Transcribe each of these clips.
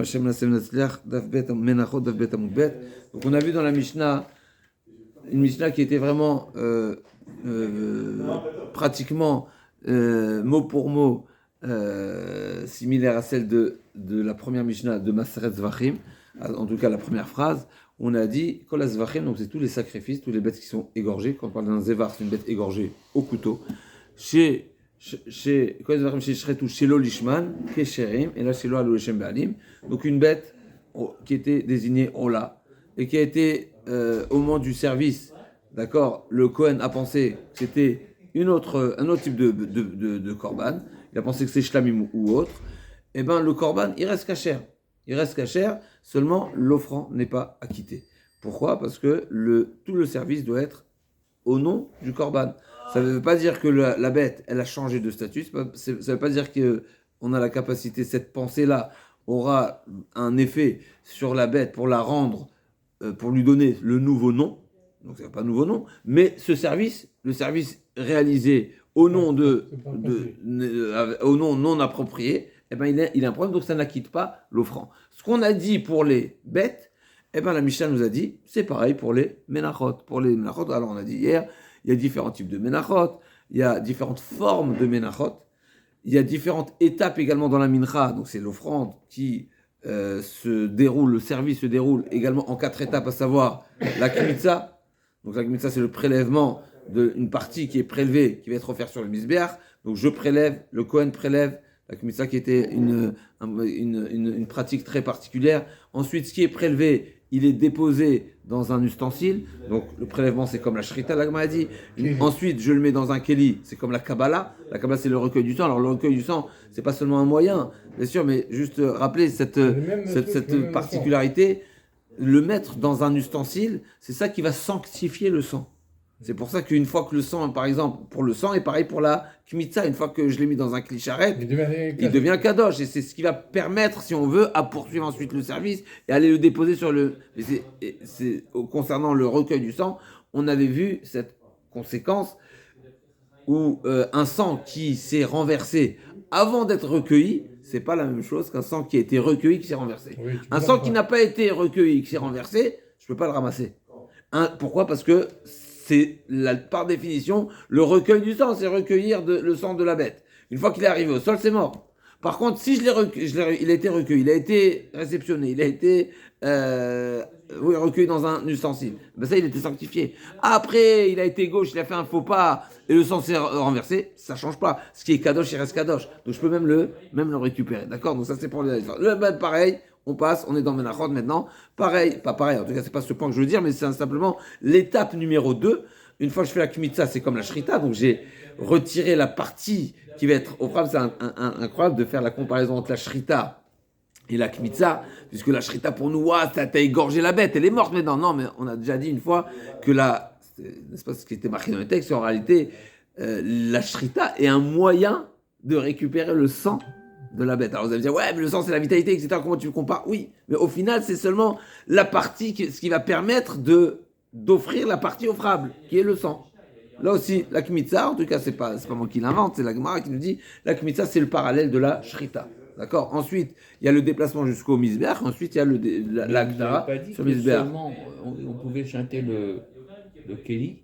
Hashem Nasem Natzliach, Daf Bet Menachot, Daf Bet Amud Bet. Donc on a vu dans la Mishnah, une Mishnah qui était vraiment pratiquement mot pour mot similaire à celle de la première Mishnah de Maseret Zvachim, en tout cas la première phrase. On a dit Kol Zvachim, donc c'est tous les sacrifices, tous les bêtes qui sont égorgées. Quand on parle d'un Zevar, c'est une bête égorgée au couteau. Chez Shelo Lishman, Kesherim, et là Shelo Aloulechem Be'alim. Donc une bête qui était désignée Ola, et qui a été au moment du service, d'accord, le Kohen a pensé que c'était un autre type de korban, il a pensé que c'est shlamim ou autre, et bien le korban, il reste kasher. Il reste kasher, seulement l'offrand n'est pas acquitté. Pourquoi ? Parce que tout le service doit être au nom du korban. Ça ne veut pas dire que la bête, elle a changé de statut, ça ne veut pas dire qu'on a la capacité, cette pensée-là aura un effet sur la bête pour la rendre, pour lui donner le nouveau nom. Donc c'est pas nouveau nom, mais le service réalisé au nom au nom non approprié, eh ben il a un problème, donc ça n'acquitte pas l'offrand. Ce qu'on a dit pour les bêtes, eh ben la Mishnah nous a dit, c'est pareil pour les menachot. Pour les menachot, alors on a dit hier, il y a différents types de menachot, il y a différentes formes de menachot, il y a différentes étapes également dans la mincha, donc c'est l'offrande qui le service se déroule également en 4 étapes, à savoir la kmitza. Donc la kmitza, c'est le prélèvement d'une partie qui est prélevée, qui va être offerte sur le misbéach. Donc je prélève, le Kohen prélève, la kmitza qui était une pratique très particulière. Ensuite, ce qui est prélevé, il est déposé dans un ustensile. Donc le prélèvement, c'est comme la shrita, la Gemara a dit. Ensuite, je le mets dans un keli, c'est comme la Kabbalah. La Kabbalah, c'est le recueil du sang. Alors le recueil du sang, c'est pas seulement un moyen, bien sûr, mais juste rappeler cette particularité. Le mettre dans un ustensile, c'est ça qui va sanctifier le sang. C'est pour ça qu'une fois que le sang, par exemple, pour le sang, et pareil pour la kmitza, une fois que je l'ai mis dans un clicharet, il devient kadosh. Et c'est ce qui va permettre, si on veut, à poursuivre ensuite le service et aller le déposer sur le... Concernant le recueil du sang, on avait vu cette conséquence où un sang qui s'est renversé avant d'être recueilli, c'est pas la même chose qu'un sang qui a été recueilli qui s'est renversé. Oui, un sang qui n'a pas été recueilli qui s'est renversé, je peux pas le ramasser. Pourquoi ? Parce que c'est par définition le recueil du sang, c'est recueillir le sang de la bête. Une fois qu'il est arrivé au sol, c'est mort. Par contre, si il a été recueilli, il a été réceptionné, il a été recueilli dans un ustensile, ben ça, il était sanctifié. Après, il a été gauche, il a fait un faux pas et le sang s'est renversé, ça change pas. Ce qui est kadosh, il reste kadosh. Donc je peux même le récupérer. D'accord ? Donc ça, c'est pour les... pareil, on passe, on est dans Menachot maintenant. Pareil, pas pareil, en tout cas, c'est pas ce point que je veux dire, mais c'est simplement l'étape numéro 2. Une fois que je fais la kmitza, c'est comme la shrita, donc j'ai retiré la partie qui va être offrande. C'est incroyable de faire la comparaison entre la shrita et la kmitza, puisque la shrita pour nous, t'as égorgé la bête, elle est morte maintenant. Non, mais on a déjà dit une fois que n'est-ce pas ce qui était marqué dans le texte, en réalité, la shrita est un moyen de récupérer le sang de la bête. Alors vous allez me dire, ouais, mais le sang c'est la vitalité, etc. Comment tu compares ? Oui, mais au final, c'est seulement la partie, ce qui va permettre d'offrir la partie offrable, qui est le sang. Là aussi, la kmitza, en tout cas, c'est pas moi qui l'invente, c'est la Gemara qui nous dit, la kmitza, c'est le parallèle de la shrita. D'accord ? Ensuite, il y a le déplacement jusqu'au misbéach, ensuite, il y a l'agdara sur le misbéach. On pouvait chanter le keli,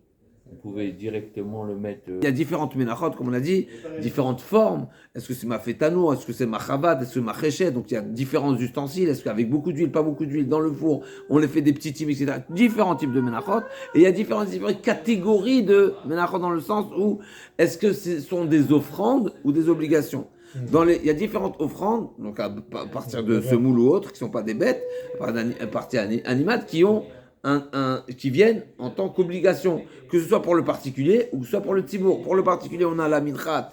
on pouvait directement le mettre... Il y a différentes menachot, comme on a dit, différentes formes. Est-ce que c'est ma fétano ? Est-ce que c'est ma chabad ? Est-ce que ma chéchet ? Donc il y a différents ustensiles. Est-ce qu'avec beaucoup d'huile, pas beaucoup d'huile, dans le four, on les fait des petits types, etc. Différents types de menachot. Et il y a différentes catégories de menachot dans le sens où est-ce que ce sont des offrandes ou des obligations ? Il y a différentes offrandes, donc à partir de semoule ou autres, qui ne sont pas des bêtes, à partir animales, qui viennent en tant qu'obligation, que ce soit pour le particulier ou que ce soit pour le tibour. Pour le particulier, on a la minchat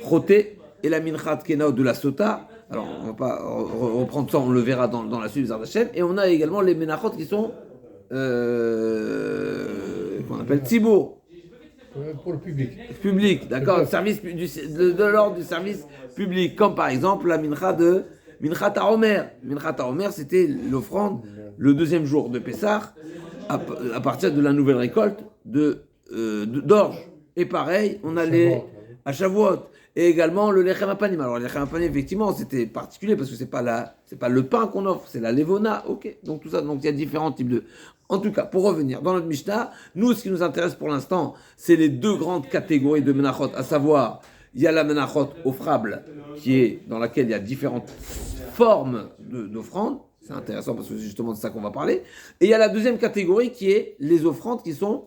choté et la minchat kenao de la sota. Alors, on ne va pas reprendre ça, on le verra dans la suite des Ardachem. Et on a également les menachot qui sont qu'on appelle tibour. Pour le public. Public, d'accord, service de l'ordre du service public, comme par exemple la minchat Haomer. Minchat Haomer, c'était l'offrande le deuxième jour de Pessah, à partir de la nouvelle récolte d'orge. Et pareil, on allait à Shavuot. et également le lechem apanim. Alors, le lechem apanim, effectivement, c'était particulier parce que c'est pas le pain qu'on offre, c'est la levona. Ok, donc tout ça, donc il y a différents types de. En tout cas, pour revenir dans notre Mishnah, nous, ce qui nous intéresse pour l'instant, c'est les deux grandes catégories de menachot, à savoir, il y a la menachot offrable, dans laquelle il y a différentes formes d'offrandes. C'est intéressant parce que c'est justement de ça qu'on va parler. Et il y a la deuxième catégorie qui est les offrandes qui sont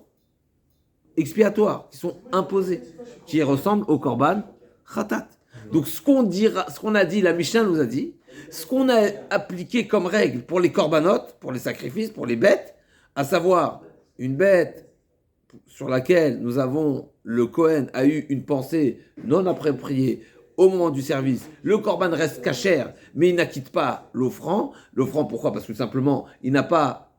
expiatoires, qui sont imposées, qui ressemblent au korban khatat. Donc ce qu'on a dit, la Mishnah nous a dit, ce qu'on a appliqué comme règle pour les korbanot, pour les sacrifices, pour les bêtes, à savoir une bête sur laquelle le Kohen a eu une pensée non appropriée au moment du service, le korban reste cachère, mais il n'acquitte pas l'offrand. L'offrand, pourquoi ? Parce que simplement, il n'a pas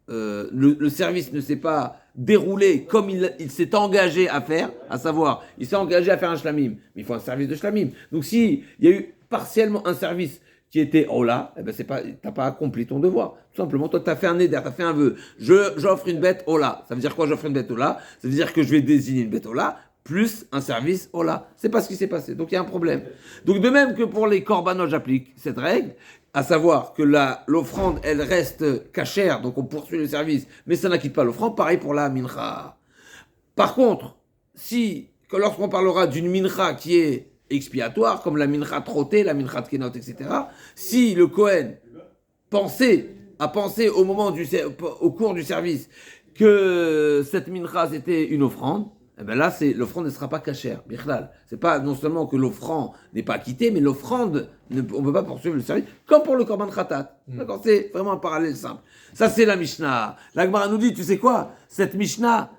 le service ne s'est pas déroulé comme il s'est engagé à faire, à savoir, il s'est engagé à faire un shlamim, mais il faut un service de shlamim. Donc s'il y a eu partiellement un service qui était Ola, eh ben t'as pas accompli ton devoir. Tout simplement, toi, t'as fait un éder, t'as fait un vœu. J'offre une bête Ola. Ça veut dire quoi, j'offre une bête Ola ? Ça veut dire que je vais désigner une bête Ola, plus un service Ola. C'est pas ce qui s'est passé. Donc, il y a un problème. Donc, de même que pour les korbanos, j'applique cette règle, à savoir que l'offrande, elle reste cachère, donc on poursuit le service, mais ça n'acquitte pas l'offrande. Pareil pour la mincha. Par contre, lorsqu'on parlera d'une mincha qui est expiatoire, comme la mincha trottée, la mincha tkenot, etc. Si le Kohen a pensé au cours du service que cette mincha c'était une offrande, eh ben là l'offrande ne sera pas cachère. Bichlal. C'est pas non seulement que l'offrande n'est pas acquittée, mais l'offrande on ne peut pas poursuivre le service, comme pour le korban khatat. D'accord, c'est vraiment un parallèle simple. Ça c'est la Mishnah. La Gemara nous dit, tu sais quoi, cette Mishnah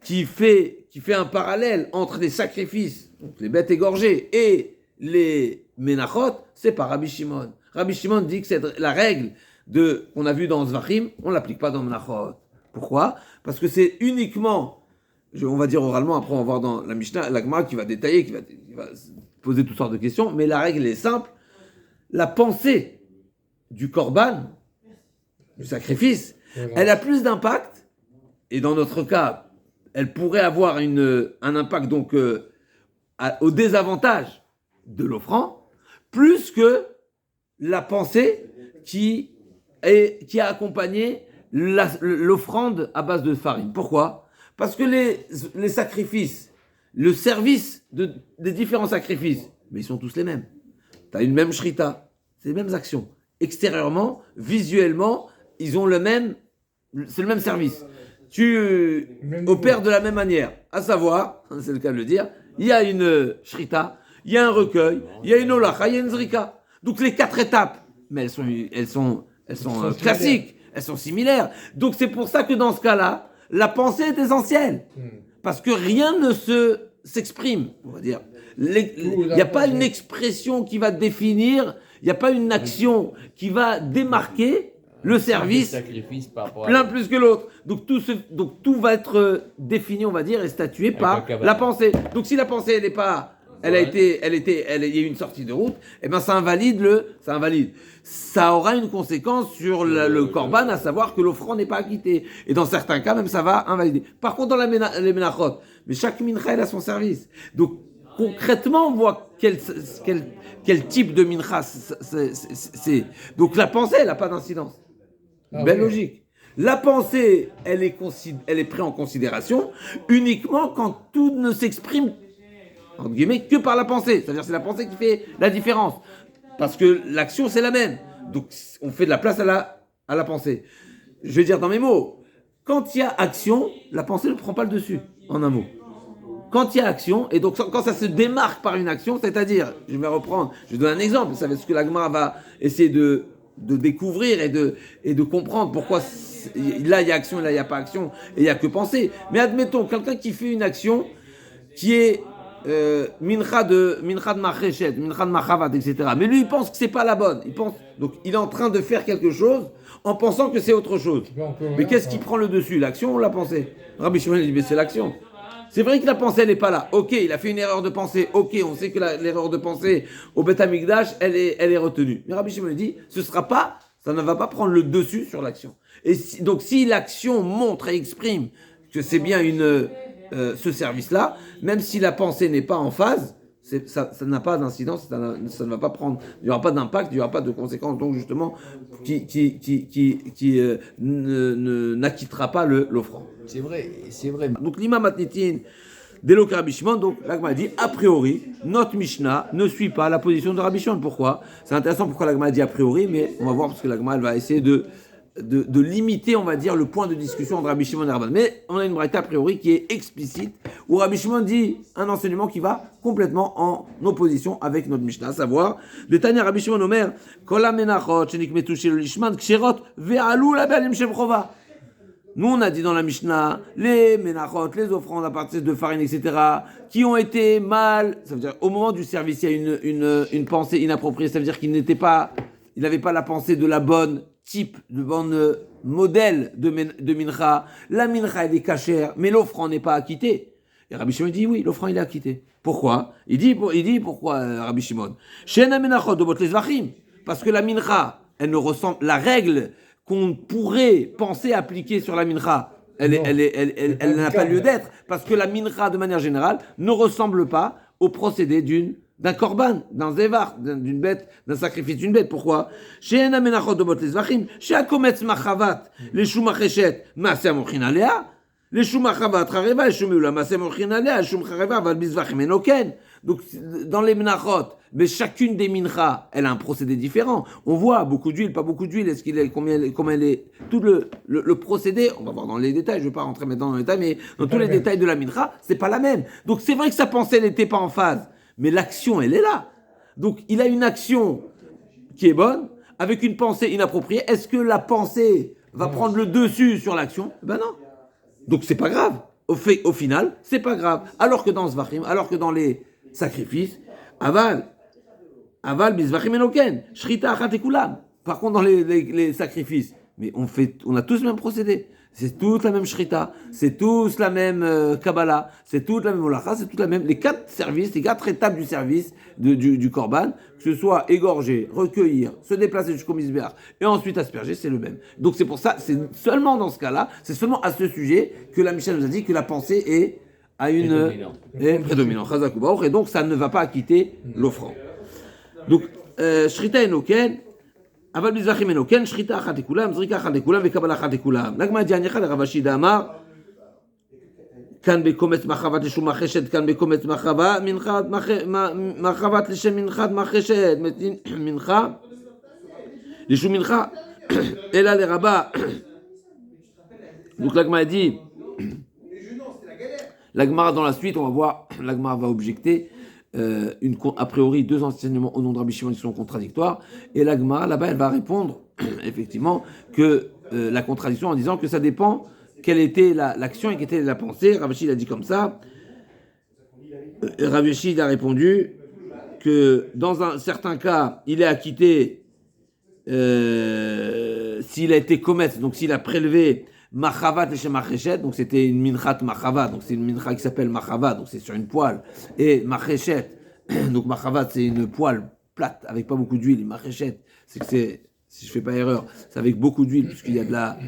qui fait un parallèle entre les sacrifices, donc les bêtes égorgées, et les menachot, c'est pas Rabbi Shimon. Rabbi Shimon dit que c'est la règle qu'on a vu dans Zvachim, on ne l'applique pas dans menachot. Pourquoi ? Parce que c'est uniquement, on va dire oralement, après on va voir dans la Mishnah, la Gemara qui va détailler, qui va poser toutes sortes de questions, mais la règle est simple. La pensée du korban, du sacrifice, elle a plus d'impact, et dans notre cas, elle pourrait avoir un impact donc au désavantage de l'offrand, plus que la pensée qui a accompagné l'offrande à base de farine. Pourquoi ? Parce que les sacrifices, le service des différents sacrifices, mais ils sont tous les mêmes. Tu as une même shrita, c'est les mêmes actions. Extérieurement, visuellement, ils ont c'est le même service. Tu opères de la même manière, à savoir, c'est le cas de le dire, il y a une shrita, il y a un recueil, il y a une holacha, il y a une zrika. Donc les 4 étapes, mais elles sont classiques, elles sont similaires. Donc c'est pour ça que dans ce cas-là, la pensée est essentielle. Parce que rien ne s'exprime, on va dire. Il n'y a pas une expression qui va définir, il n'y a pas une action qui va démarquer le service l'un plus que l'autre. Donc tout va être défini, on va dire, et statué par la pensée. Donc si la pensée elle y a eu une sortie de route, eh ben ça invalide. Ça aura une conséquence sur le korban, à savoir que l'offrande n'est pas acquittée. Et dans certains cas, même ça va invalider. Par contre, dans les menachot, mais chaque mincha elle a son service. Donc concrètement, on voit quel type de mincha c'est. Donc la pensée, elle n'a pas d'incidence. Belle logique. La pensée, elle est prise en considération uniquement quand tout ne s'exprime, entre guillemets, que par la pensée. C'est-à-dire c'est la pensée qui fait la différence. Parce que l'action, c'est la même. Donc, on fait de la place à la pensée. Je vais dire dans mes mots, quand il y a action, la pensée ne prend pas le dessus, en un mot. Quand il y a action, et donc quand ça se démarque par une action, c'est-à-dire, je vais donner un exemple, ça va être ce que la Gemara va essayer de découvrir et de comprendre pourquoi là il y a action et là il n'y a pas action et il n'y a que penser. Mais admettons, quelqu'un qui fait une action qui est mincha de machéchet, mincha de machavat, etc. Mais lui il pense que c'est pas la bonne. Donc il est en train de faire quelque chose en pensant que c'est autre chose. Mais qu'est-ce qui prend le dessus, l'action ou la pensée ? Rabbi Shimon dit mais c'est l'action. C'est vrai que la pensée, elle n'est pas là. Ok, il a fait une erreur de pensée. Ok, on sait que l'erreur de pensée au Beth Amikdash, elle est retenue. Mais Rabbi Shimon dit, ça ne va pas prendre le dessus sur l'action. Et donc, si l'action montre et exprime que c'est bien ce service-là, même si la pensée n'est pas en phase, ça n'a pas d'incidence, ça ne va pas prendre, il n'y aura pas d'impact, il n'y aura pas de conséquences, donc justement, qui n'acquittera pas l'offrande. C'est vrai. Donc l'imam Matnitin, Delo Rabbi Shimon, donc l'Agma dit, a priori, notre Mishnah ne suit pas la position de Rabbi Shimon. Pourquoi? C'est intéressant pourquoi l'Agma dit a priori, mais on va voir parce que l'Agma elle va essayer de limiter, on va dire, le point de discussion entre Rabbi Shimon et Rabban. Mais on a une braïta a priori qui est explicite, où Rabbi Shimon dit un enseignement qui va complètement en opposition avec notre Mishnah, à savoir, de Tanya Rabbi Shimon Omer, Kol hamenachot shenikmetu shel lishman ksherot ve'alu labalim shem chova. Nous, on a dit dans la Mishnah, les ménachot, les offrandes à partir de farine, etc., qui ont été mal, ça veut dire, au moment du service, il y a une pensée inappropriée, ça veut dire qu'il n'avait pas la pensée de la bonne type, de bonne modèle de mincha. La mincha, elle est cachère, mais l'offrande n'est pas acquittée. Et Rabbi Shimon dit, oui, l'offrande, il est acquitté. Pourquoi? Il dit pourquoi, Rabbi Shimon? Shena menachot de bot les zvachim. Parce que la mincha, elle ne ressemble, la règle qu'on pourrait penser appliquer sur la mincha, elle n'a pas lieu d'être, parce que la mincha, de manière générale, ne ressemble pas au procédé d'un korban, d'un zévar, d'une bête, d'un sacrifice d'une bête. Pourquoi? Chez un amenachot de bot les zvachim, chez un kometz machavat, les shumacheshet, maaseh mochin alea, les shumachavat chareva, les shumeula, maaseh mochin alea, les shum chareva, val bizvachim enoken. Donc, dans les menachot, mais chacune des minchas, elle a un procédé différent. On voit beaucoup d'huile, pas beaucoup d'huile, est-ce qu'il est, combien elle est, tout le procédé, on va voir dans les détails, je ne vais pas rentrer maintenant dans les détails, mais dans tous les détails de la mincha, c'est pas la même. Donc, c'est vrai que sa pensée n'était pas en phase, mais l'action, elle est là. Donc, il a une action qui est bonne, avec une pensée inappropriée. Est-ce que la pensée va prendre le dessus sur l'action? Ben non. Donc, c'est pas grave. Au final, c'est pas grave. Alors que dans Zvachim, alors que dans les sacrifices, aval bizvachim enoken, shrita achat ekulam. Par contre, dans les sacrifices, mais on a tous le même procédé. C'est toute la même shrita, c'est tous la même kabbalah, c'est toute la même holacha, c'est toute la même. Les 4 services, les 4 étapes du service du korban, que ce soit égorger, recueillir, se déplacer jusqu'au misbéach et ensuite asperger, c'est le même. Donc c'est pour ça, c'est seulement dans ce cas-là, c'est seulement à ce sujet que la Mishnah nous a dit que la pensée est prédominante. Et donc ça ne va pas acquitter l'offrande. Donc, shrita enoken, aval bizvachim enoken, shrita achat ekulam, zrika achat ekulam, vekabala achat ekulam. L'agma dit anicha, le Rav Ashi d'Amar, kan bekometz machavat leshum macheshet, kan bekometz machavat, minchat machavat leshem minchat macheshet, mincha, leshum mincha, ela le rabba. Donc l'agma dit, l'agma dans la suite, on va voir, l'agma va objecter, a priori 2 enseignements au nom de Rabbi Shimon qui sont contradictoires, et l'Agma là-bas elle va répondre effectivement que la contradiction en disant que ça dépend quelle était l'action et quelle était la pensée. Rav Ashi a dit comme ça. Rav Ashi a répondu que dans un certain cas il est acquitté s'il a été kometz, donc s'il a prélevé machavat leshem macheshet, donc c'était une minchat machavat, donc c'est une mincha qui s'appelle machavat, donc c'est sur une poêle, et macheshet, donc machavat c'est une poêle plate avec pas beaucoup d'huile, macheshet c'est que c'est, si je fais pas erreur, c'est avec beaucoup d'huile puisqu'il y a de la,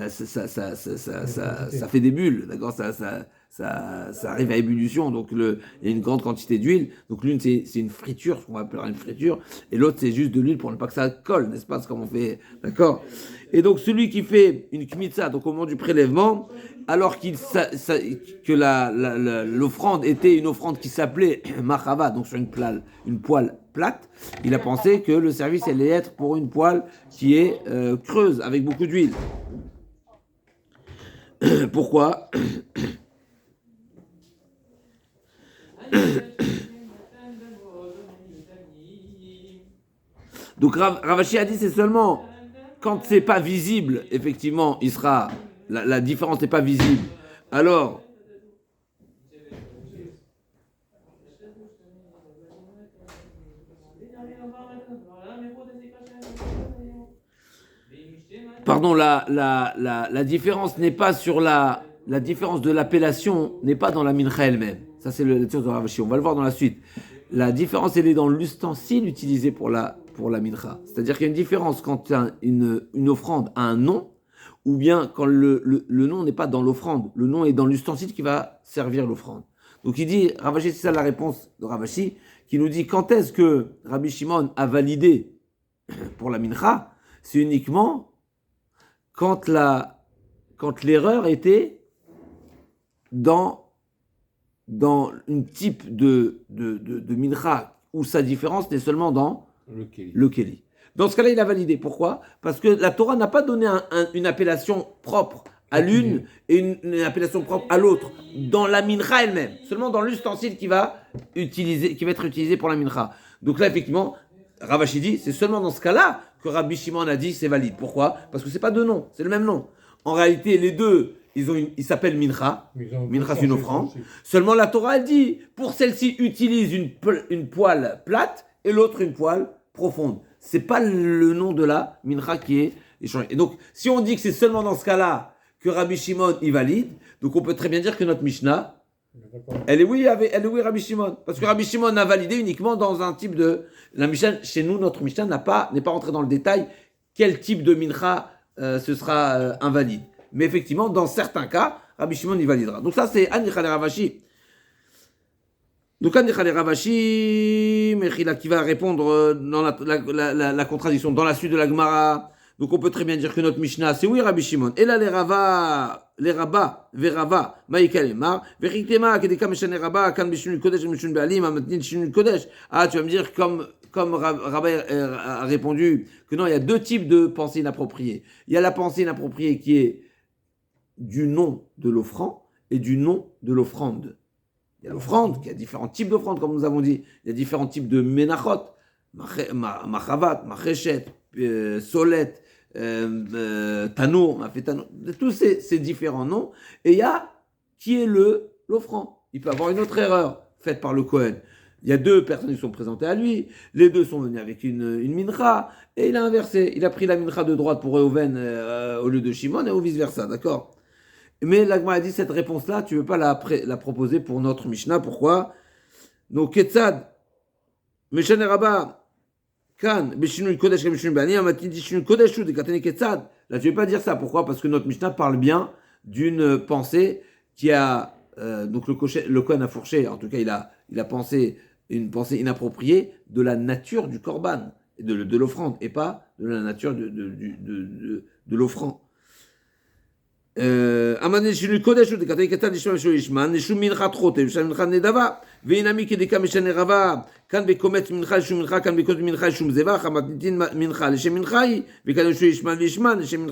ça fait des bulles, d'accord, ça arrive à ébullition, donc il y a une grande quantité d'huile. Donc l'une c'est une friture, ce qu'on va appeler une friture, et l'autre c'est juste de l'huile pour ne pas que ça colle, n'est-ce pas, c'est comme on fait, d'accord. Et donc celui qui fait une kmitza, donc au moment du prélèvement, alors que l'offrande était une offrande qui s'appelait machava, donc sur une poêle plate, il a pensé que le service allait être pour une poêle qui est creuse avec beaucoup d'huile. Pourquoi? Donc Rav Ashi a dit c'est seulement quand c'est pas visible, effectivement, il sera la différence n'est pas visible. Alors pardon, la différence n'est pas sur la différence de l'appellation n'est pas dans la mincha elle-même. Ça, c'est la lecture de Rav Ashi. On va le voir dans la suite. La différence, elle est dans l'ustensile utilisé pour la mincha. C'est-à-dire qu'il y a une différence quand une offrande a un nom, ou bien quand le nom n'est pas dans l'offrande. Le nom est dans l'ustensile qui va servir l'offrande. Donc il dit, Rav Ashi, c'est ça la réponse de Rav Ashi, qui nous dit quand est-ce que Rabbi Shimon a validé pour la mincha, c'est uniquement quand l'erreur était dans une type de mincha où sa différence n'est seulement dans le Kéli. Dans ce cas-là, il a validé. Pourquoi ? Parce que la Torah n'a pas donné une appellation propre à l'une et une appellation propre à l'autre dans la mincha elle-même, seulement dans l'ustensile qui va être utilisé pour la mincha. Donc là, effectivement, Rav Ashi dit, c'est seulement dans ce cas-là que Rabbi Shimon a dit c'est valide. Pourquoi ? Parce que c'est pas deux noms, c'est le même nom. En réalité, les deux, ils s'appellent mincha. Mincha, c'est une offrande. Seulement la Torah, elle dit, pour celle-ci, utilise une poêle plate et l'autre une poêle profonde. C'est pas le nom de la mincha qui est échangé. Et donc, si on dit que c'est seulement dans ce cas-là que Rabbi Shimon y valide, donc on peut très bien dire que notre Mishnah, elle est oui Rabbi Shimon, parce que Rabbi Shimon a validé uniquement dans un type de... La Mishnah, chez nous, notre Mishnah n'est pas rentré dans le détail quel type de mincha ce sera invalide. Mais effectivement, dans certains cas, Rabbi Shimon y validera. Donc ça, c'est Anichale Ravashi. Donc Anichale Ravashi, Mechila qui va répondre dans la contradiction dans la suite de la Gemara. Donc on peut très bien dire que notre Mishnah, c'est oui Rabbi Shimon. Et là les Rabba, Verava, Maïka Lemar, Veriktema, Kedeka Meshane Rabba, Kan Bishun Kodesh, Mishun Be'alim, Amatnin Shun Kodesh. Ah, tu vas me dire, comme Rabba a répondu, que non, il y a deux types de pensées inappropriées. Il y a la pensée inappropriée qui est du nom de l'offrand et du nom de l'offrande. Il y a l'offrande, qui a différents types d'offrandes, comme nous avons dit. Il y a différents types de menachot, machavat, macheshet, solet, Tanour, m'a fait Tanour, tous ces différents noms, et il y a qui est l'offrand. Il peut avoir une autre erreur faite par le Kohen. Il y a deux personnes qui sont présentées à lui, les deux sont venus avec une mincha, et il a inversé. Il a pris la mincha de droite pour Reuven au lieu de Shimon, et vice versa, d'accord ? Mais l'Agma a dit cette réponse-là, tu ne veux pas la proposer pour notre Mishnah. Pourquoi ? Donc, Ketzad, Meshane Rabba, Kan, Beshinun Kodesh, Beshinun Bani, Amatin Shinun Kodesh, de Katane Ketzad. Là, tu ne veux pas dire ça. Pourquoi ? Parce que notre Mishnah parle bien d'une pensée qui a. Donc, le Kohen a fourché, en tout cas, il a pensé une pensée inappropriée de la nature du korban, de l'offrande, et pas de la nature de l'offrand. Amane Shinun Kodesh, de Katane Ketzad, Ishman Ishman, Nishum Mincha Trote, Ishman Mincha Nedava. Ve'inami kedeka meshane rava kan bekomet mincha shum mincha kan bekot mincha shum zevach amatnitin mincha leshem minchai vekanoshu ishman vishman leshem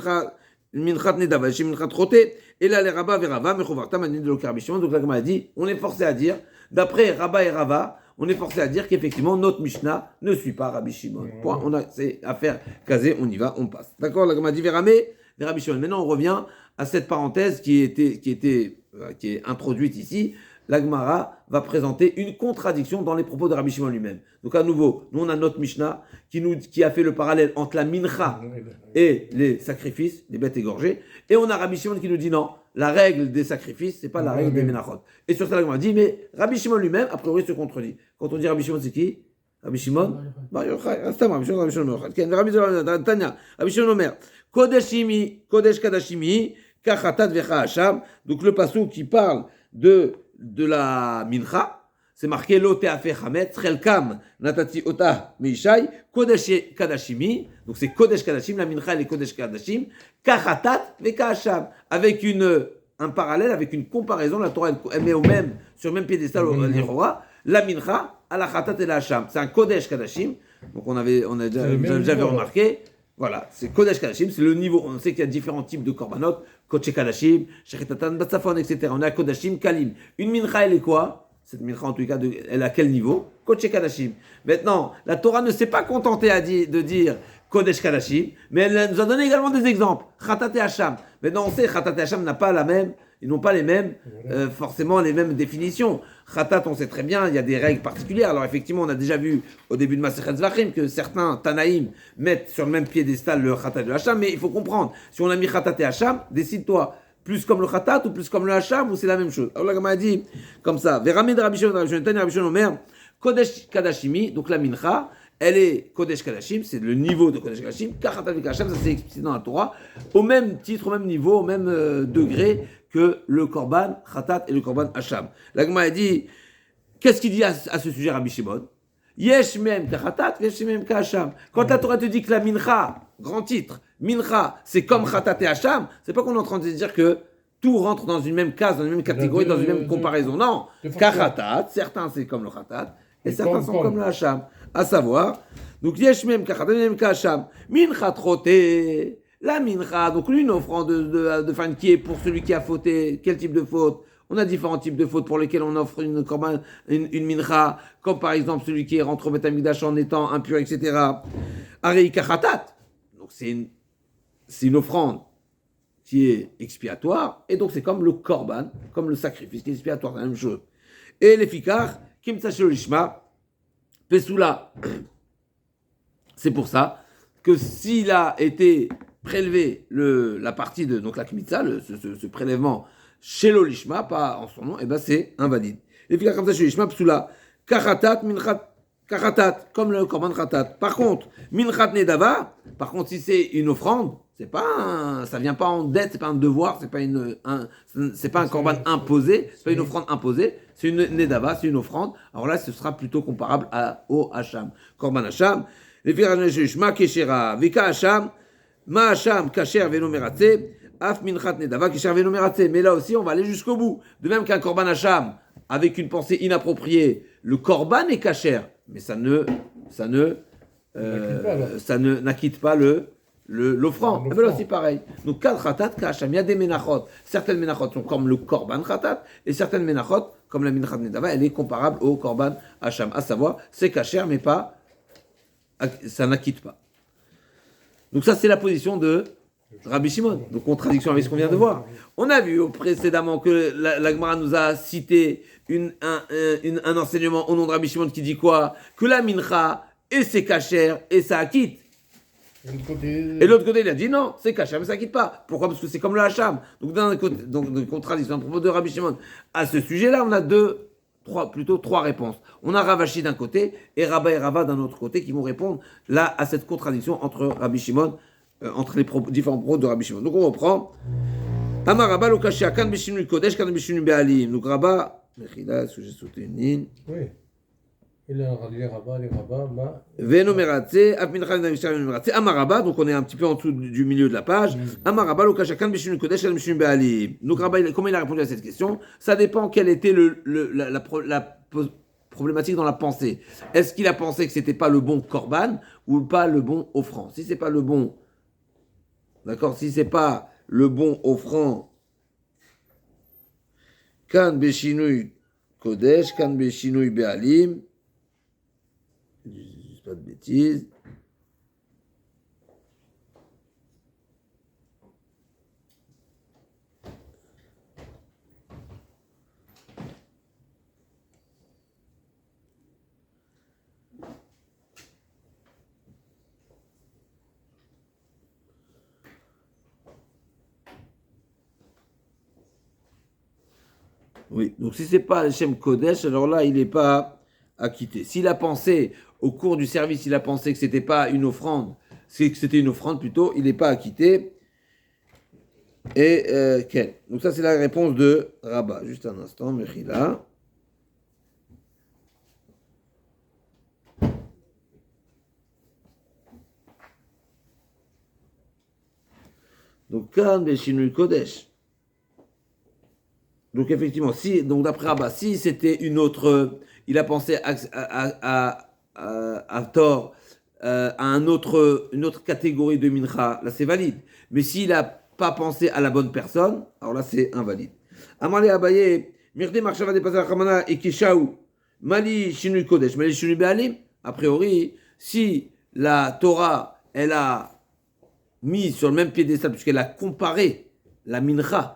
mincha nedava leshem mincha trote et là les rabba verava mechovarta manin de l'okarbishon. Donc la Gemara a dit, on est forcé à dire, d'après Rabba et Rava, on est forcé à dire qu'effectivement notre Mishnah ne suit pas Rabbi Shimon. Point, on a c'est affaire casée, on y va, on passe. D'accord, la Gemara dit veramé de Rabbi Shimon. Maintenant on revient à cette parenthèse qui est introduite ici. La Gemara va présenter une contradiction dans les propos de Rabbi Shimon lui-même. Donc à nouveau, nous on a notre Mishnah qui a fait le parallèle entre la mincha et les sacrifices, les bêtes égorgées, et on a Rabbi Shimon qui nous dit non, la règle des sacrifices, c'est pas la règle des menachot. Et sur ça la Gemara dit, mais Rabbi Shimon lui-même, a priori, se contredit. Quand on dit Rabbi Shimon, c'est qui ? Rabbi Shimon Bar Yochai, Rabbi Shimon Tanya, Rabbi Shimon Omer, Kodesh Kadashimi, Kachatat Vecha Hasham. Donc le passage qui parle de la mincha, c'est marqué lo te'afe chametz chelkam natati ota meishai kodesh kadashimi. Donc c'est kodesh kadashim, la mincha elle est kodesh kadashim kachatat vekahasham, avec un parallèle, avec une comparaison. La Torah elle met sur le même piédestal l'Iroa la mincha à la chatat et la hasham. C'est un kodesh kadashim. Donc on a déjà remarqué. Voilà, c'est Kodesh Kadashim, c'est le niveau. On sait qu'il y a différents types de korbanot, Kodesh Kadashim, Shechetatan Batsafon, etc. On a Kodashim, Kalim. Une mincha, elle est quoi ? Cette mincha, en tout cas, elle est à quel niveau ? Kodesh Kadashim. Maintenant, la Torah ne s'est pas contentée de dire Kodesh Kadashim, mais elle nous a donné également des exemples. Khatat et Hasham. Maintenant, on sait que Khatat et Hasham ils n'ont pas les mêmes, forcément les mêmes définitions. Khatat, on sait très bien, il y a des règles particulières. Alors effectivement, on a déjà vu au début de Masechet Zvachim que certains Tanaïm mettent sur le même piédestal le Khatat et le Hasham, mais il faut comprendre, si on a mis Khatat et Hasham, décide-toi, plus comme le Khatat ou plus comme le Hasham, ou c'est la même chose. Alors la Gemara a dit comme ça, Veramid Rabbi Shimon, Tanya Rabbi Shimon Omer, Kodesh Kadashimi, donc la mincha, elle est Kodesh Kadashim, c'est le niveau de Kodesh Kadashim, Kachatat Vekasham, ça c'est explicité dans la Torah, au même titre, au même niveau, au même degré que le Korban Khatat et le Korban Hasham. La Gemara a dit, qu'est-ce qu'il dit à ce sujet Rabbi Shimon ? Yesh mem kachatat, yesh mem kahacham. Quand la Torah te dit que la mincha, grand titre, mincha, c'est comme chatat et hacham, c'est pas qu'on est en train de dire que tout rentre dans une même case, dans une même catégorie, dans une même comparaison. Non, kachatat, certains c'est comme le chatat, et certains sont comme le hacham. À savoir, donc yesh mem kachatat, yesh mem kahacham. Mincha troté, la mincha, donc une offrande de fin qui est pour celui qui a fauté, quel type de faute? On a différents types de fautes pour lesquelles on offre une mincha, comme par exemple celui qui rentre au Beth Amikdash en étant impur, etc. Arei kachatat. Donc c'est une offrande qui est expiatoire, et donc c'est comme le korban, comme le sacrifice qui est expiatoire, c'est la même chose. Et l'effikar, kim tachel lishma, pesula. C'est pour ça que s'il a été prélevé la partie de donc la kmitza, ce prélèvement chez l'olishma, pas en son nom, et ben c'est invalide. L'effikar comme ça chez l'olishma, psula, kachatat, minchat, kachatat, comme le korban khatat. Par contre, minchat nedava, par contre si c'est une offrande, c'est pas ça vient pas en dette, c'est pas un devoir, c'est pas un korban imposé, c'est pas une offrande imposée, c'est une nedava, c'est une offrande. Alors là, ce sera plutôt comparable au hacham. Korban hacham, l'effikar chez l'olishma, keshera, vika hacham, ma hacham, kasher veno meratze, af minchat nedava, kesher veno meratze. Mais là aussi, on va aller jusqu'au bout. De même qu'un korban hacham, avec une pensée inappropriée, le korban est kasher, mais ça n'acquitte pas l'offrande. Et bien là aussi pareil. Donc, kal khatat, kacham, il y a des menachot. Certaines menachot sont comme le korban khatat, et certaines menachot, comme la minchat nedava, elle est comparable au korban hacham. À savoir, c'est kasher, mais pas, ça n'acquitte pas. Donc ça, c'est la position de Rabbi Shimon. Donc contradiction avec ce qu'on vient de voir. On a vu précédemment que la Gemara nous a cité un enseignement au nom de Rabbi Shimon qui dit quoi? Que la mincha, et c'est kasher, et ça acquitte. Et l'autre côté, il a dit non, c'est kasher, mais ça acquitte pas. Pourquoi? Parce que c'est comme le hacham. Donc dans une contradiction à propos de Rabbi Shimon. À ce sujet-là, on a trois réponses. On a Ravashi d'un côté et Rabba et Rava d'un autre côté qui vont répondre là à cette contradiction entre Rabbi Shimon, entre les différents propos de Rabbi Shimon. Donc on reprend. Amar Rabba lo kashia kan b'shinui kodesh kan b'shinui be'alim. Donc Rabba, mechila, est-ce que j'ai sauté une ligne? Oui. Il a les Rabba, ma. Veno meratze, af mincha v'navishar veno meratze. Amar Rabba, donc on est un petit peu en dessous du milieu de la page. Amar Rabba lo kashia kan b'shinui kodesh kan b'shinui be'alim. Donc Rabba, comment il a répondu à cette question? Ça dépend quelle était la problématique dans la pensée. Est-ce qu'il a pensé que c'était pas le bon korban ou pas le bon offrand? Si c'est pas le bon, d'accord, si c'est pas le bon offrand, kan beshinui kodesh, kan beshinui be'alim, je dis pas de bêtises. Oui, donc si c'est pas Shem Kodesh, alors là, il n'est pas acquitté. S'il a pensé, au cours du service, il a pensé que c'était pas une offrande, c'est que c'était une offrande plutôt, il n'est pas acquitté. Et quel? Donc ça, c'est la réponse de Rabba. Juste un instant, Mechila. Donc, Kan Beshinui Kodesh. Donc effectivement, donc d'après Rabba, si c'était une autre, il a pensé à tort à une autre catégorie de mincha, là c'est valide. Mais s'il n'a pas pensé à la bonne personne, alors là c'est invalide. Amale Abaye, Mirde Marshava de Pazar Hamana et Kishaou, Mali Shinui Kodesh, Mali Shinui Be'alim, a priori, si la Torah, elle a mis sur le même piédestal, puisqu'elle a comparé la mincha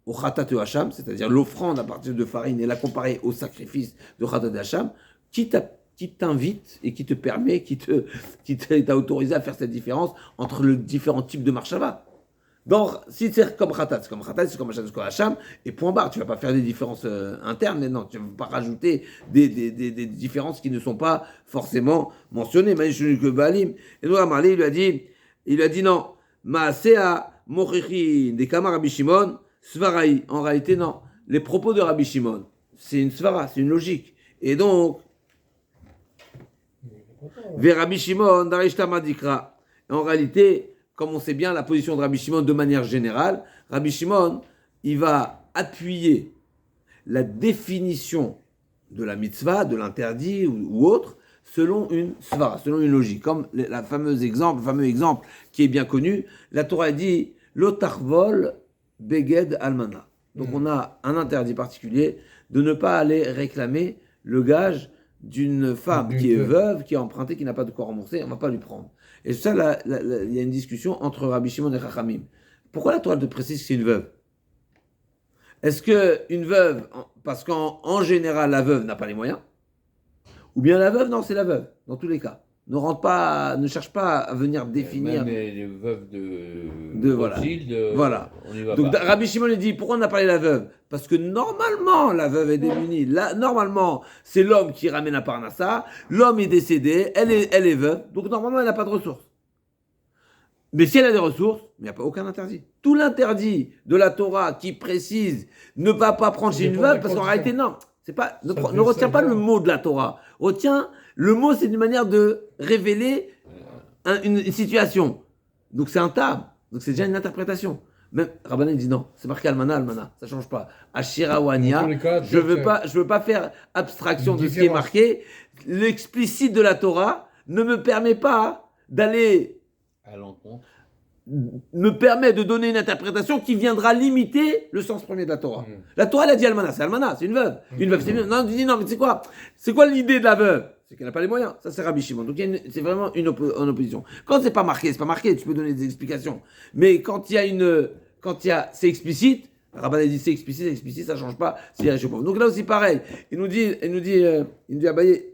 au Khatat et Hacham, c'est-à-dire l'offrande à partir de farine, et la comparer au sacrifice de Khatat et Hacham, qui t'invite et qui te permet, qui t'a autorisé à faire cette différence entre les différents types de marshava. Donc, si c'est comme Khatat, c'est comme Khatat, c'est comme Hacham, c'est comme Hacham, et point barre, tu ne vas pas faire des différences internes, mais non, tu ne vas pas rajouter des différences qui ne sont pas forcément mentionnées. Et donc, Amarli, il lui a dit non, Maasea Mochichi des Kamar Rabbi Shimon, Svaraï, en réalité, non. Les propos de Rabbi Shimon, c'est une svara, c'est une logique. Et donc, Ve Rabbi Shimon, Darish Tamad Ikra. En réalité, comme on sait bien la position de Rabbi Shimon de manière générale, Rabbi Shimon, il va appuyer la définition de la mitzvah, de l'interdit ou autre, selon une svara, selon une logique. Comme le fameux exemple qui est bien connu, la Torah dit « Lotarvol beged almana ». Donc on a un interdit particulier de ne pas aller réclamer le gage d'une femme qui est veuve, qui est empruntée, qui n'a pas de quoi rembourser, on ne va pas lui prendre. Et ça, il y a une discussion entre Rabbi Shimon et Chachamim. Pourquoi la Torah te précise que c'est une veuve ? Est-ce qu'une veuve, parce qu'en général la veuve n'a pas les moyens, ou bien la veuve, non, c'est la veuve, dans tous les cas. Ne cherche pas à venir définir. Même les veuves voilà. Rothschild, voilà. On y va Donc pas. Rabbi Shimon lui dit, pourquoi on a parlé de la veuve ? Parce que normalement, la veuve est démunie. Normalement, c'est l'homme qui ramène la parnassa, l'homme est décédé, elle est veuve, donc normalement, elle n'a pas de ressources. Mais si elle a des ressources, il n'y a pas aucun interdit. Tout l'interdit de la Torah qui précise ne va pas prendre chez une veuve, parce qu'en réalité, non. C'est pas, ne retiens pas le mot de la Torah. Retiens, le mot, c'est une manière de révéler une situation. Donc c'est un tab. Donc c'est déjà une interprétation. Même Rabbanan dit non, c'est marqué almana, ça change pas. Ashira ou Ania, je veux pas faire abstraction de ce qui est marqué. L'explicite de la Torah ne me permet pas d'aller à l'encontre. Me permet de donner une interprétation qui viendra limiter le sens premier de la Torah. La Torah, elle a dit almana, c'est une veuve. Une veuve, c'est une veuve. Non, tu dis non, mais c'est quoi ? C'est quoi l'idée de la veuve ? C'est qu'elle n'a pas les moyens. Ça, c'est Rabbi Shimon. Donc, c'est vraiment en opposition. Quand c'est pas marqué, tu peux donner des explications. Mais quand c'est explicite, Rabban dit c'est explicite, ça change pas. Donc là aussi, pareil. Il nous dit Abaye,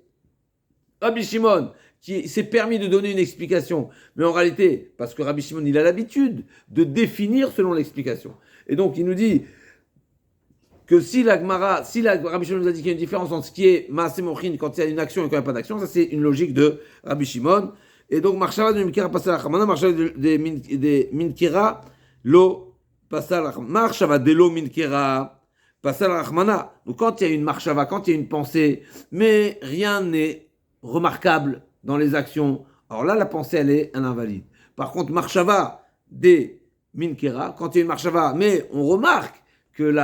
Rabbi Shimon, qui s'est permis de donner une explication, mais en réalité, parce que Rabbi Shimon, il a l'habitude de définir selon l'explication. Et donc, il nous dit que Rabbi Shimon nous a dit qu'il y a une différence entre ce qui est Maaseh Mochin quand il y a une action et quand il n'y a pas d'action, ça c'est une logique de Rabbi Shimon. Et donc, Marshava de Minkera Passal Achmana, Marshava de Minkera Lo Passal Achmana, Marshava de Lo Minkera Passal Achmana. Donc, quand il y a une Marshava, quand il y a une pensée, mais rien n'est remarquable dans les actions, alors là, la pensée, elle est un invalide. Par contre, Marshava des Minkera, quand il y a une Marshava, mais on remarque que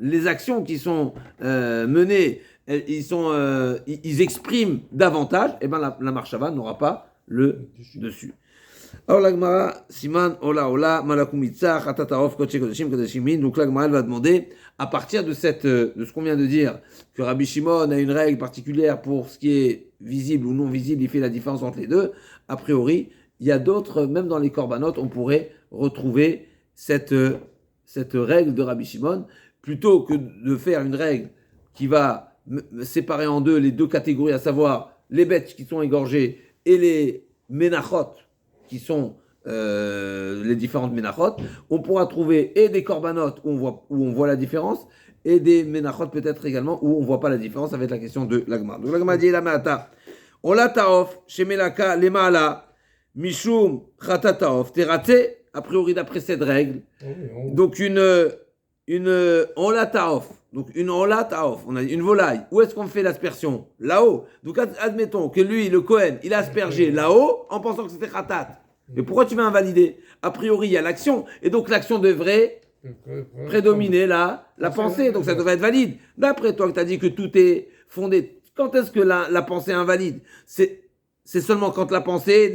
les actions qui sont menées, ils expriment davantage, et bien la Marshava n'aura pas le dessus. Alors la Gemara, Siman, Ola, Malakumitza, Khatataof, Kodesh Kodeshim, Kodeshimin. Donc la Gemara, elle va demander, à partir de ce qu'on vient de dire, que Rabbi Shimon a une règle particulière pour ce qui est visible ou non visible, il fait la différence entre les deux. A priori, il y a d'autres, même dans les Korbanot, on pourrait retrouver cette règle de Rabbi Shimon, plutôt que de faire une règle qui va séparer en deux les deux catégories, à savoir les bêtes qui sont égorgées et les ménachot, qui sont les différentes ménachot. On pourra trouver et des korbanot où on voit la différence, et des ménachot peut-être également où on ne voit pas la différence avec la question de l'agma. Donc l'agma dit la meata. On la taof, chez Melaka, les maala, mishum, khatataof, terate, a priori d'après cette règle. Donc on la taof. Donc on la taof, on a une volaille. Où est-ce qu'on fait l'aspersion ? Là-haut. Donc admettons que lui, le Kohen, il a aspergé là-haut en pensant que c'était khatat. Mais pourquoi tu vas invalider ? A priori, il y a l'action, et donc l'action devrait prédominer la pensée, donc ça devrait être valide. D'après toi que tu as dit que tout est fondé, quand est-ce que la pensée est invalide ? C'est seulement quand la pensée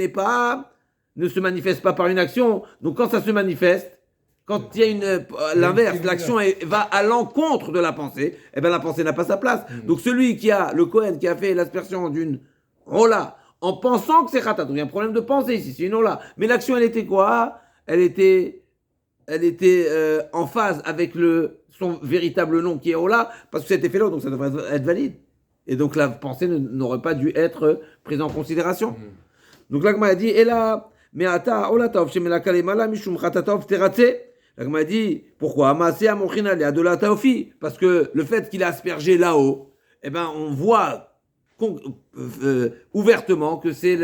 ne se manifeste pas par une action. Donc quand ça se manifeste, quand il y a l'inverse, l'action va à l'encontre de la pensée, et bien la pensée n'a pas sa place. Donc le Kohen qui a fait l'aspersion d'une rola, en pensant que c'est khatat, donc il y a un problème de pensée ici, c'est une rola. Mais l'action, elle était quoi ? Elle était en phase avec son véritable nom qui est rola, parce que c'était fait là, donc ça devrait être valide. Et donc la pensée n'aurait pas dû être prise en considération. Donc l'agma a dit, et là, mais ata olatov chez melakalemala mishum khatatov teratse. L'agma a dit, pourquoi ? Amasé amochina le adolataofi, parce que le fait qu'il a aspergé là-haut, eh ben on voit ouvertement que c'est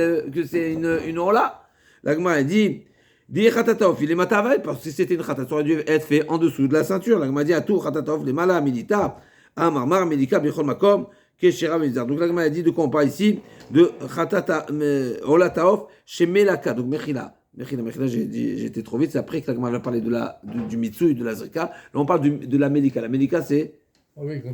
une rola. L'agma a dit, dit khatataofi les matavai, parce que c'était une khatat, ça aurait dû être fait en dessous de la ceinture. L'agma a dit, atou khatatov les mala milita, amarmar medika bichol makom. Keshera Mizar. Donc la Gemara a dit de quoi on parle ici? De Khatata Olataof chez Melaka. Donc Mechila, j'ai été trop vite. C'est après que la Gemara a parlé du Mitsui, de la Zrika. Là on parle de la Melika. La Melika c'est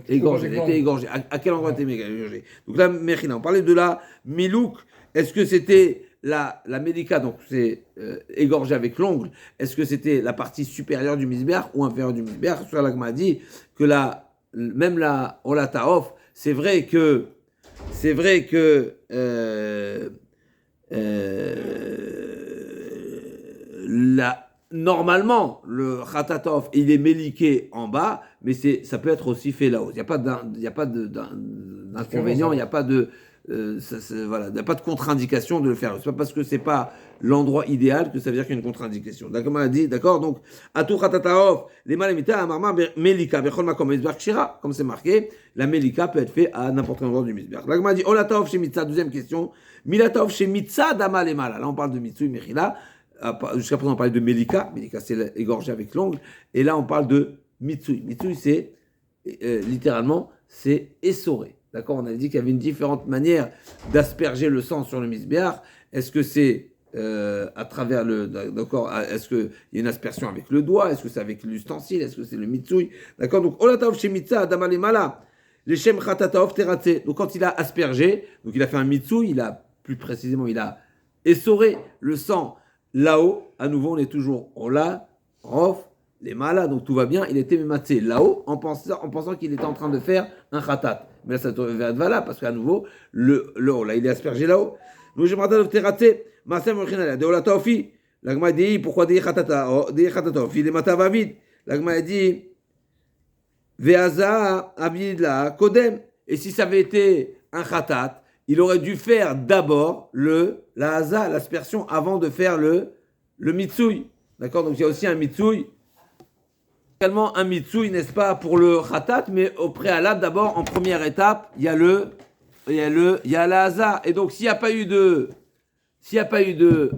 égorgé. Elle était égorgée. À quel endroit était égorgée? Donc là Mechila, on parlait de la Milouk. Est-ce que c'était la Melika, donc c'est égorgé avec l'ongle? Est-ce que c'était la partie supérieure du misbeach ou inférieure du misbeach? Sur la Gemara dit que même la Olataof, c'est vrai que normalement le Khatatov il est méliqué en bas, mais ça peut être aussi fait là-haut. Il n'y a pas d'inconvénient, il n'y a pas de voilà, il n'y a pas de contre-indication de le faire. C'est pas parce que c'est pas l'endroit idéal que ça veut dire qu'il y a une contre-indication. D'accord, on a dit, d'accord, donc, Atou Khatataof, les malamita, Amarma, Melika, Bechol Makom, Mizbeach Shira, comme c'est marqué, la Melika peut être fait à n'importe quel endroit du Mizbeach. Là, on a dit, Olataof chez Mitza, deuxième question, Milataof chez Mitza, Dama, les Mala. Là, on parle de Mitsui, Mechila. Jusqu'à présent, on parlait de Melika. Melika, c'est égorgé avec l'ongle. Et là, on parle de Mitsui. Mitsui, c'est littéralement, c'est essoré. D'accord, on avait dit qu'il y avait une différente manière d'asperger le sang sur le misbéach. Est-ce que c'est à travers d'accord, est-ce qu'il y a une aspersion avec le doigt? Est-ce que c'est avec l'ustensile? Est-ce que c'est le mitsui? D'accord, donc olataov chez mitza adamalemala les shem khatataov teratse. Donc quand il a aspergé, donc il a fait un mitsui, plus précisément, il a essoré le sang là-haut. À nouveau, on est toujours ola, rof, les malas, donc tout va bien. Il était mématsé là-haut en pensant qu'il était en train de faire un khatat. Mais là, ça devait être valable parce qu'à nouveau, le là, il est aspergé là-haut. Nous, je m'attends à rater. Ma sœur m'a dit, Ola Taofi. La Gemara dit, pourquoi des khatata? Des khatata. Il est mata vavid. La Gemara dit, Veaza avid la kodem. Et si ça avait été un khatat, il aurait dû faire d'abord la haza, l'aspersion, avant de faire le mitsui. D'accord? Donc il y a aussi un mitsui. Également un mitsui, n'est-ce pas, pour le khatat, mais au préalable, d'abord, en première étape, il y a la haza. Et donc, s'il n'y a pas eu de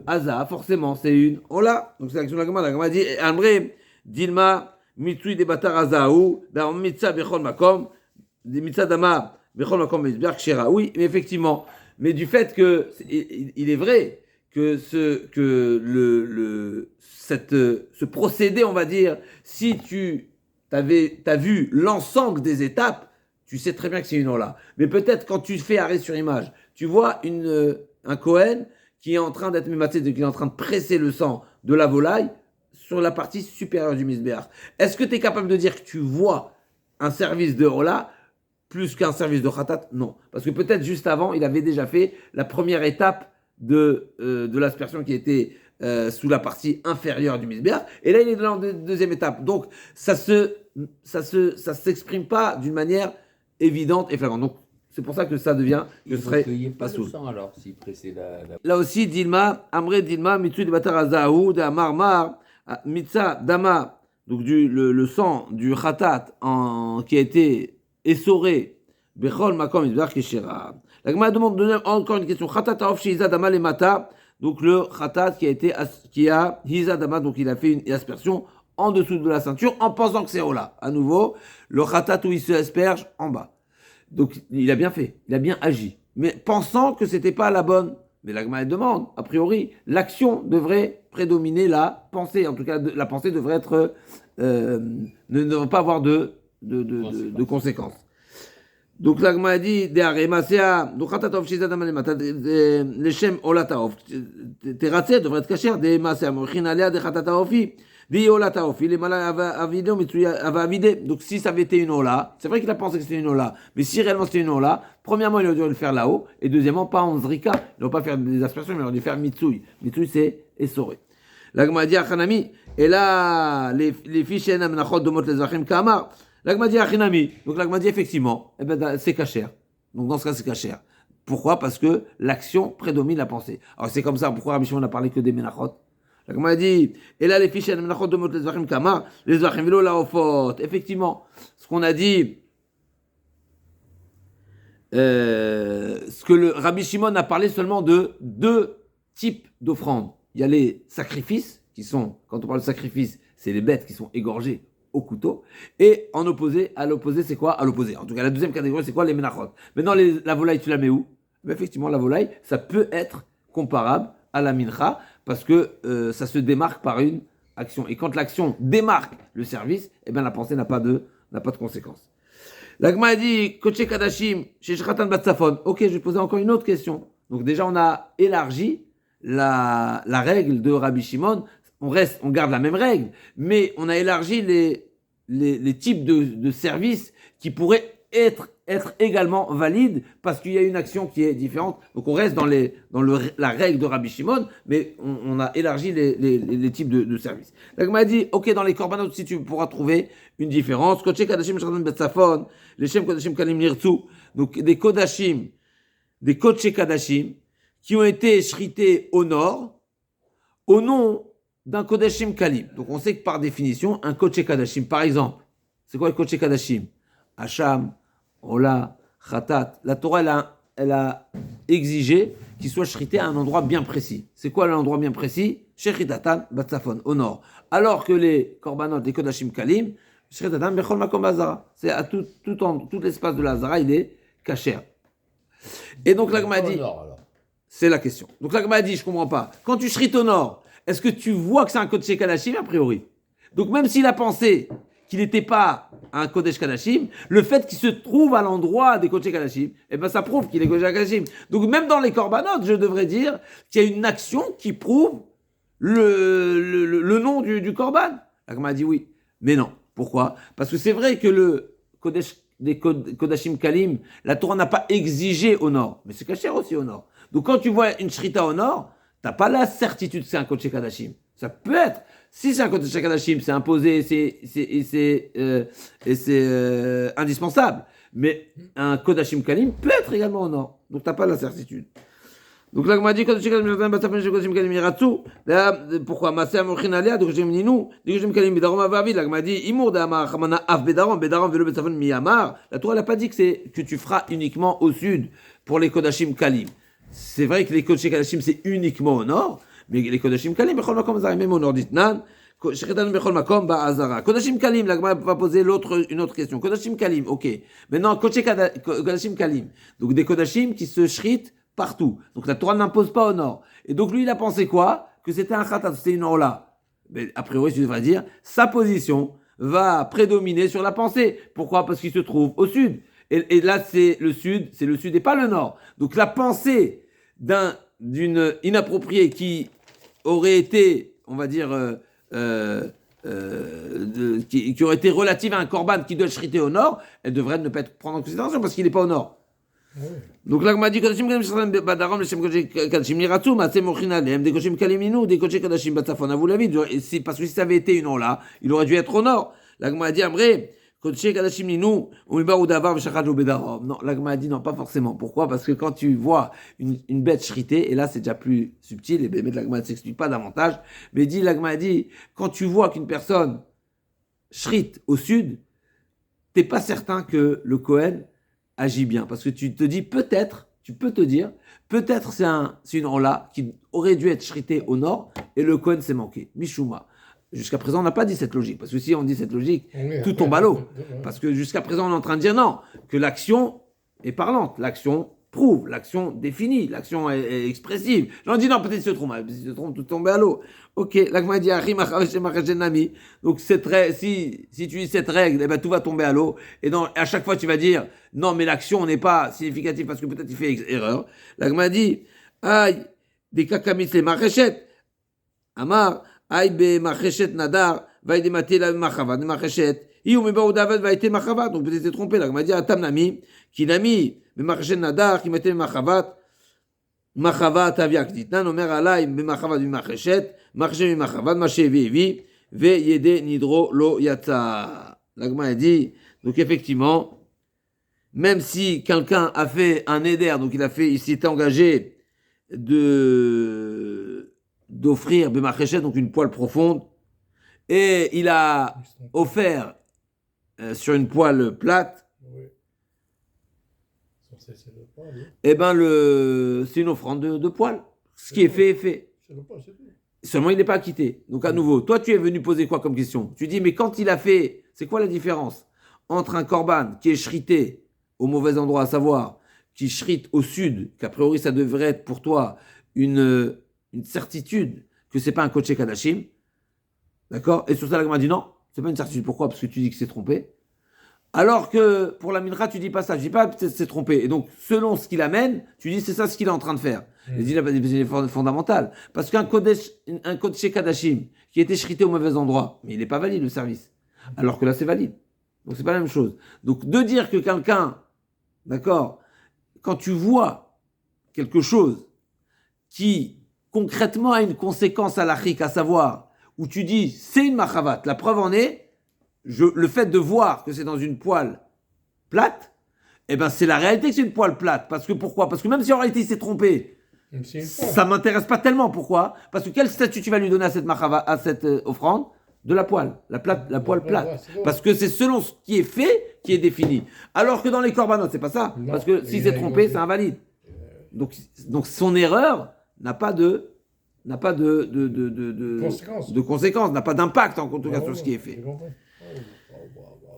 haza, forcément, c'est une ola. Donc, c'est l'action de la Gemara. La Gemara dit, Amré, Dilma, mitsui de batar hazaou, dans mitza bechol makom, des mitza dama bechol makom mizbeach shera. Oui, mais effectivement. Mais du fait que, il est vrai que ce procédé, on va dire, si t'as vu l'ensemble des étapes, tu sais très bien que c'est une ola. Mais peut-être quand tu fais arrêt sur image, tu vois un Kohen qui est en train d'être mématé, qui est en train de presser le sang de la volaille sur la partie supérieure du misbéach. Est-ce que tu es capable de dire que tu vois un service de ola plus qu'un service de khatat? Non. Parce que peut-être juste avant, il avait déjà fait la première étape de l'aspersion qui était sous la partie inférieure du misbéach, et là il est dans la deuxième étape. Donc ça s'exprime pas d'une manière évidente et flagrante. Donc c'est pour ça que ça devient que ce serait pas sous. Alors s'il pressait Là aussi Dilma, Amré Dilma, Mitsu de Batarazaou, de Marmar, Mitsa Dama, donc le sang du khatat qui a été essoré, Bechol Makom Izbar Keshera. La Gemara demande encore une question. Khatat Aof Shiza Dama le Mata. Donc le khatat qui a hizadama, donc il a fait une aspersion en dessous de la ceinture en pensant que c'est ola. À nouveau, le khatat où il se asperge en bas. Donc il a bien fait, il a bien agi, mais pensant que c'était pas la bonne. Mais la Gemara demande, a priori, l'action devrait prédominer la pensée. En tout cas, la pensée devrait être ne devrait pas avoir de conséquences. Donc la Gemara dit donc khatatov shizadam le shem olataov teratze devrait être caché des masea mochin alea de khatataofi di olataofi les mala avido mitsuya avavide. Donc si ça avait été une ola, c'est vrai qu'il a pensé que c'était une ola, mais si réellement c'était une ola, premièrement il aurait dû le faire là-haut, et deuxièmement pas en zrika, il n'aurait pas faire des aspersions, mais il aurait dû faire mitsui. Mitsui c'est essoré. La Gemara dit achanami, et là les fiches menachot domot les zachim kamar. La Gemara dit achinami, donc la Gemara dit effectivement, c'est cachère. Donc dans ce cas c'est cachère. Pourquoi? Parce que l'action prédomine la pensée. Alors c'est comme ça, pourquoi Rabbi Shimon n'a parlé que des menachot? La Gemara dit, et là les fiches menachot domot les zachim kamar, les zachim velo la ofot. Effectivement, ce qu'on a dit, ce que le Rabbi Shimon a parlé seulement de deux types d'offrandes. Il y a les sacrifices qui sont, quand on parle de sacrifice, c'est les bêtes qui sont égorgées au couteau. Et à l'opposé, c'est quoi? À l'opposé. En tout cas, la deuxième catégorie, c'est quoi? Les menachot. Maintenant, la volaille, tu la mets où? Mais effectivement, la volaille, ça peut être comparable à la mincha, parce que ça se démarque par une action. Et quand l'action démarque le service, eh bien, la pensée n'a pas de conséquence. L'agma a dit, Koche Kadashim, chez Shratan Batsafon. Ok, je vais poser encore une autre question. Donc déjà, on a élargi la règle de Rabbi Shimon. On garde la même règle, mais on a élargi les types de services qui pourraient être également valides parce qu'il y a une action qui est différente. Donc on reste dans la règle de Rabbi Shimon, mais on a élargi les types de services. Donc on m'a dit, ok, dans les korbanot aussi tu pourras trouver une différence. Kodesh Kadashim Shradan Betzafon, les Shem Kodashim Kalim Nirtzu, donc des Kodashim, des Kodesh Kadashim qui ont été shrités au nord au nom d'un Kodashim Kalim. Donc on sait que par définition, un Kodesh Kadashim, par exemple, c'est quoi le Kodesh Kadashim? Hacham, Ola, Khatat. La Torah, elle a exigé qu'il soit shrité à un endroit bien précis. C'est quoi l'endroit bien précis? Shechitatan Batsafon, au nord. Alors que les korbanot, les Kodashim Kalim, Shechitatan Bechol Makom Hazara. C'est à tout l'espace de la Hazara, il est kasher. Et donc l'Agma dit, c'est la question. Donc l'Agma dit, je comprends pas. Quand tu shrites au nord, est-ce que tu vois que c'est un Kodesh Kadashim a priori? Donc même s'il a pensé qu'il n'était pas un Kodesh Kadashim, le fait qu'il se trouve à l'endroit des Kodesh Kadashim, eh ben ça prouve qu'il est Kodesh Kadashim. Donc même dans les korbanot, je devrais dire qu'il y a une action qui prouve le nom du korban. L'Agma a dit oui, mais non. Pourquoi? Parce que c'est vrai que le Kodesh des Kodashim Kalim, la Torah n'a pas exigé au nord, mais c'est caché aussi au nord. Donc quand tu vois une shrita au nord, t'as pas la certitude que c'est un Kodesh Kadashim. Ça peut être. Si c'est un Kodesh Kadashim, c'est imposé et c'est indispensable. Mais un Kodashim Kalim peut être également au nord. Donc t'as pas la certitude. Donc là, on m'a dit Kodesh Kadashim Kalim Yiratsu. Pourquoi? Masé Amochin Alia, de Kodashim Ninou, de Kodashim Kalim Bedarom Avavid. Là, on m'a dit Imour Damar Hamana Av Bedarom, Bedarom Velo Betsafon Miyamar. La Torah n'a pas dit que tu feras uniquement au sud pour les Kodashim Kalim. C'est vrai que les Kodesh Kadashim, c'est uniquement au nord. Mais les Kodashim Kalim, Bechol Makom Azara, même au nord d'Itnan, Shechetan Bechol Makom Ba'azara. Kodashim Kalim, la Gemara va poser une autre question. Kodashim Kalim, ok. Maintenant, Kodashim Kalim. Donc des Kodashim qui se shritent partout. Donc la Torah n'impose pas au nord. Et donc lui, il a pensé quoi? Que c'était un Khatat, c'était une Orla. Mais a priori, tu devrais dire, sa position va prédominer sur la pensée. Pourquoi? Parce qu'il se trouve au sud. Et là, c'est le sud et pas le nord. Donc la pensée d'une inappropriée qui aurait été, on va dire, qui aurait été relative à un korban qui doit être shrité au nord, elle devrait ne pas être prendre en considération parce qu'il n'est pas au nord. Oui. Donc là, on m'a dit Kodashim Kalim Badaram, le Shem Kadashim Niratsum, Matsé Mochinalem, des Kodashim Kaliminu, des Kodashim Kadashim Batsafon. Vous l'avez dit, parce que si ça avait été une là, il aurait dû être au nord. Là, on m'a dit Amré. Non, l'Agma a dit non, pas forcément. Pourquoi? Parce que quand tu vois une bête shritée, et là c'est déjà plus subtil, et bien l'Agma ne s'explique pas davantage, mais l'Agma a dit, quand tu vois qu'une personne shrite au sud, t'es pas certain que le Kohen agit bien. Parce que tu te dis peut-être c'est une Orla qui aurait dû être shritée au nord, et le Kohen s'est manqué. Mishuma. Jusqu'à présent, on n'a pas dit cette logique. Parce que si on dit cette logique, tout tombe à l'eau. Parce que jusqu'à présent, on est en train de dire non, que l'action est parlante, l'action prouve, l'action définit, l'action est expressive. J'en dis non, peut-être qu'il se trompe. S'il se trompe, tout tombe à l'eau. Ok, l'Agma dit, donc si tu dis cette règle, eh ben, tout va tomber à l'eau. Et à chaque fois, tu vas dire, non, mais l'action n'est pas significative parce que peut-être il fait erreur. L'Agma dit, aïe, des kakamis les maréchettes. Amar, aïe, be machéchet nadar, va y démater la machava, de machéchet. Iou me baou david va être machava. Donc peut-être t'es trompé. L'Agma dit, atam nami, qui n'a mis, be machéchet nadar, qui mettait machavat. Machavat aviak ditnan, omer alay, be machavat du machéchet, marché machavat, marché vi, ve yede nidro lo yatsa. L'Agma a dit, donc effectivement, même si quelqu'un a fait un éder, donc il s'était engagé d'offrir Bemacheshet, donc une poêle profonde, et il a offert sur une poêle plate, oui. Et ben c'est une offrande de poêle. Ce qui est fait est fait. Seulement, il n'est pas acquitté. Donc, à nouveau, toi, tu es venu poser quoi comme question? Tu dis, mais quand il a fait, c'est quoi la différence entre un korban qui est shrité au mauvais endroit, à savoir, qui shrite au sud, qu'a priori, ça devrait être pour toi une certitude que c'est pas un kodesh kadashim, d'accord? Et sur ça, la Gemara dit non, c'est pas une certitude. Pourquoi? Parce que tu dis que c'est trompé. Alors que pour la mincha, tu dis pas ça. Je dis pas peut-être c'est trompé. Et donc, selon ce qu'il amène, tu dis c'est ça ce qu'il est en train de faire. Et dit c'est fondamental. Parce qu'un kodesh kadashim qui était shrité au mauvais endroit, mais il n'est pas valide le service. Alors que là, c'est valide. Donc, c'est pas la même chose. Donc, de dire que quelqu'un, d'accord, quand tu vois quelque chose qui concrètement a une conséquence halachique, à savoir, où tu dis c'est une machavat, la preuve en est, le fait de voir que c'est dans une poêle plate, eh ben c'est la réalité que c'est une poêle plate. Parce que pourquoi? Parce que même si en réalité il s'est trompé, ça m'intéresse pas tellement. Pourquoi? Parce que quel statut tu vas lui donner à cette machava, à cette offrande? De la poêle, la poêle plate. Parce que c'est selon ce qui est fait qui est défini. Alors que dans les korbanot, c'est pas ça. Parce que s'il s'est trompé, c'est invalide. Donc son erreur n'a pas de conséquences, n'a pas d'impact en tout cas sur ce qui est fait.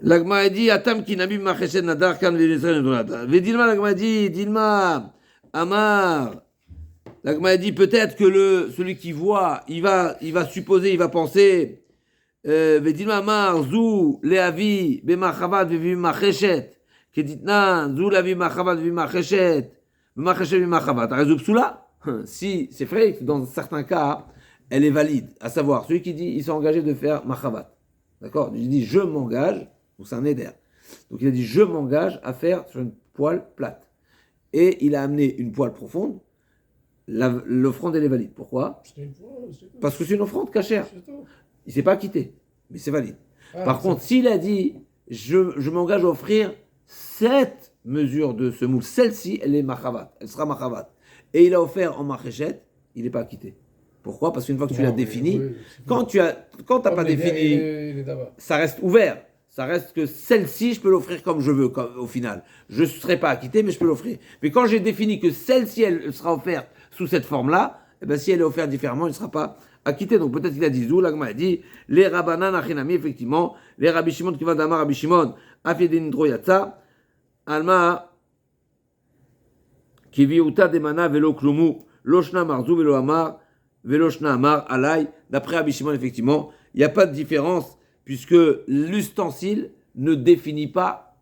L'agma a dit Atam ki nabi macheshed nadar kan ve'nisrael nedonata. Vedilma l'agma a dit Dilma Amar. L'agma a dit peut-être que celui qui voit, il va supposer, il va penser Vedilma Amar zu leavi b'machavat ve'macheshet keditna zu leavi b'machavat ve'macheshet b'macheshet b'machavat. Arezou psula. Si c'est vrai que dans certains cas, elle est valide, à savoir celui qui dit il s'est engagé de faire machavat. D'accord? Il dit je m'engage, donc c'est un éder. Donc il a dit je m'engage à faire sur une poêle plate. Et il a amené une poêle profonde, l'offrande elle est valide. Pourquoi? Parce que c'est une offrande cachère. Il ne s'est pas acquitté, mais c'est valide. Par contre, s'il a dit je m'engage à offrir cette mesure de ce moule, celle-ci elle est machavat, elle sera machavat. Et il a offert en macheshet, il n'est pas acquitté. Pourquoi? Parce qu'une fois que tu l'as défini, quand tu n'as pas défini, ça reste ouvert. Ça reste que celle-ci, je peux l'offrir comme je veux, au final. Je ne serai pas acquitté, mais je peux l'offrir. Mais quand j'ai défini que celle-ci, elle sera offerte sous cette forme-là, eh ben, si elle est offerte différemment, il ne sera pas acquitté. Donc peut-être qu'il a dit, l'agma a dit, les rabanan achinami, effectivement, les Rabbi Shimon qui va d'Amar Rabbi Shimon, afidin droyatza, alma, qui viuta demana velo klumu, loshna marzu velo amar, veloshna amar alay. D'après Rabbi Shimon, effectivement, il n'y a pas de différence puisque l'ustensile ne définit pas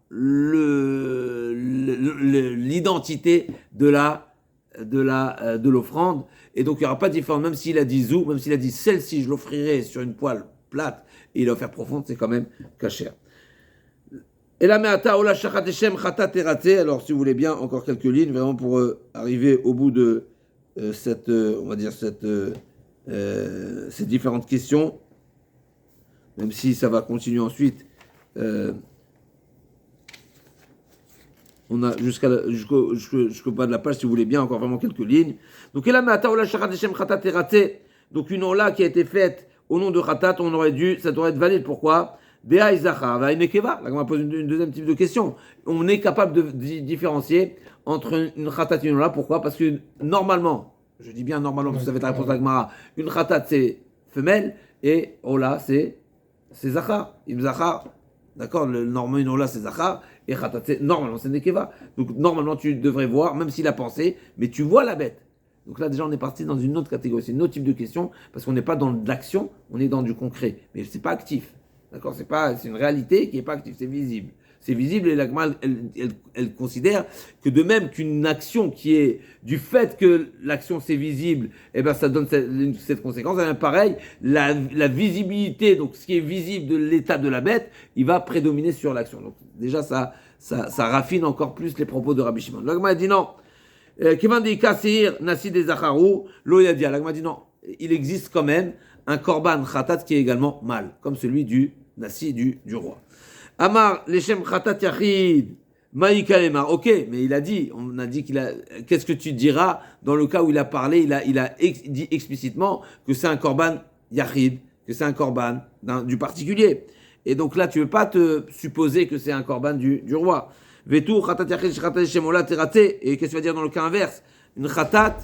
l'identité de l'offrande. Et donc il n'y aura pas de différence, même s'il a dit zou, même s'il a dit celle-ci, je l'offrirai sur une poêle plate et il a offert profonde, c'est quand même cachère. Et la me'ata ola shachat eshem chata terate. Alors, si vous voulez bien, encore quelques lignes, vraiment pour arriver au bout de ces différentes questions, même si ça va continuer ensuite. On a jusqu'au bas de la page, si vous voulez bien, encore vraiment quelques lignes. Donc, et la me'ata ola shachat eshem chata terate. Donc, une ola qui a été faite au nom de Khatat, ça devrait être valide. Pourquoi? Béa Isachar, va une Ekeva. Là, on va poser une deuxième type de question. On est capable de différencier entre une Khatat et une Ola. Pourquoi? Parce que normalement, je dis bien normalement, parce que ça va être la réponse de la Gemara, une Khatat c'est femelle et Ola c'est Zachar. Im Zachar, d'accord? Normalement, une Ola c'est Zachar et Khatat normalement c'est Nekeva. Donc normalement, tu devrais voir, même s'il a pensé, mais tu vois la bête. Donc là, déjà, on est parti dans une autre catégorie. C'est un autre type de question parce qu'on n'est pas dans de l'action, on est dans du concret. Mais c'est pas actif. D'accord, c'est une réalité qui n'est pas active, c'est visible. C'est visible et l'Agma, elle considère que de même qu'une action qui est du fait que l'action c'est visible, eh ben ça donne cette conséquence. Et pareil, la visibilité, donc ce qui est visible de l'état de la bête, il va prédominer sur l'action. Donc déjà ça raffine encore plus les propos de Rabbi Shimon. L'Agma dit non. L'Agma dit non. Il existe quand même un korban khatat qui est également mal, comme celui du Nassi du roi. Amar, Leshem Khatat Yachid, Maïkalema. Ok, mais on a dit qu'est-ce que tu diras dans le cas où il a parlé, il a dit explicitement que c'est un korban Yachid, que c'est un korban du particulier. Et donc là, tu ne veux pas te supposer que c'est un korban du roi. Vetou, Khatat Yachid, Khatat Shemola Terate. Et qu'est-ce que tu vas dire dans le cas inverse? Une Khatat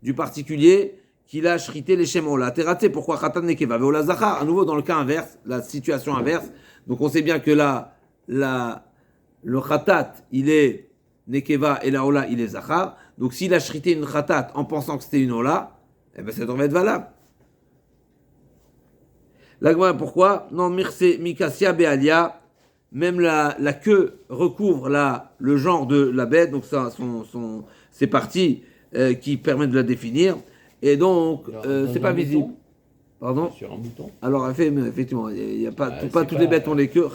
du particulier qu'il a shrité les Shem Ola. T'es raté, pourquoi Khatan Nekeva Veola Zachar? À nouveau, dans le cas inverse, la situation inverse. Donc on sait bien que là, le Khatat, il est Nekeva et la Ola, il est Zachar. Donc s'il a shrité une Khatat en pensant que c'était une Ola, eh ben ça devrait être valable. Là, pourquoi? Non, Mikassia Bealia, même la queue recouvre le genre de la bête, donc ça, c'est parties qui permettent de la définir. Et donc, c'est pas visible. Pardon? Sur un mouton. Alors, effectivement, il y a pas toutes les bêtes ont les queues.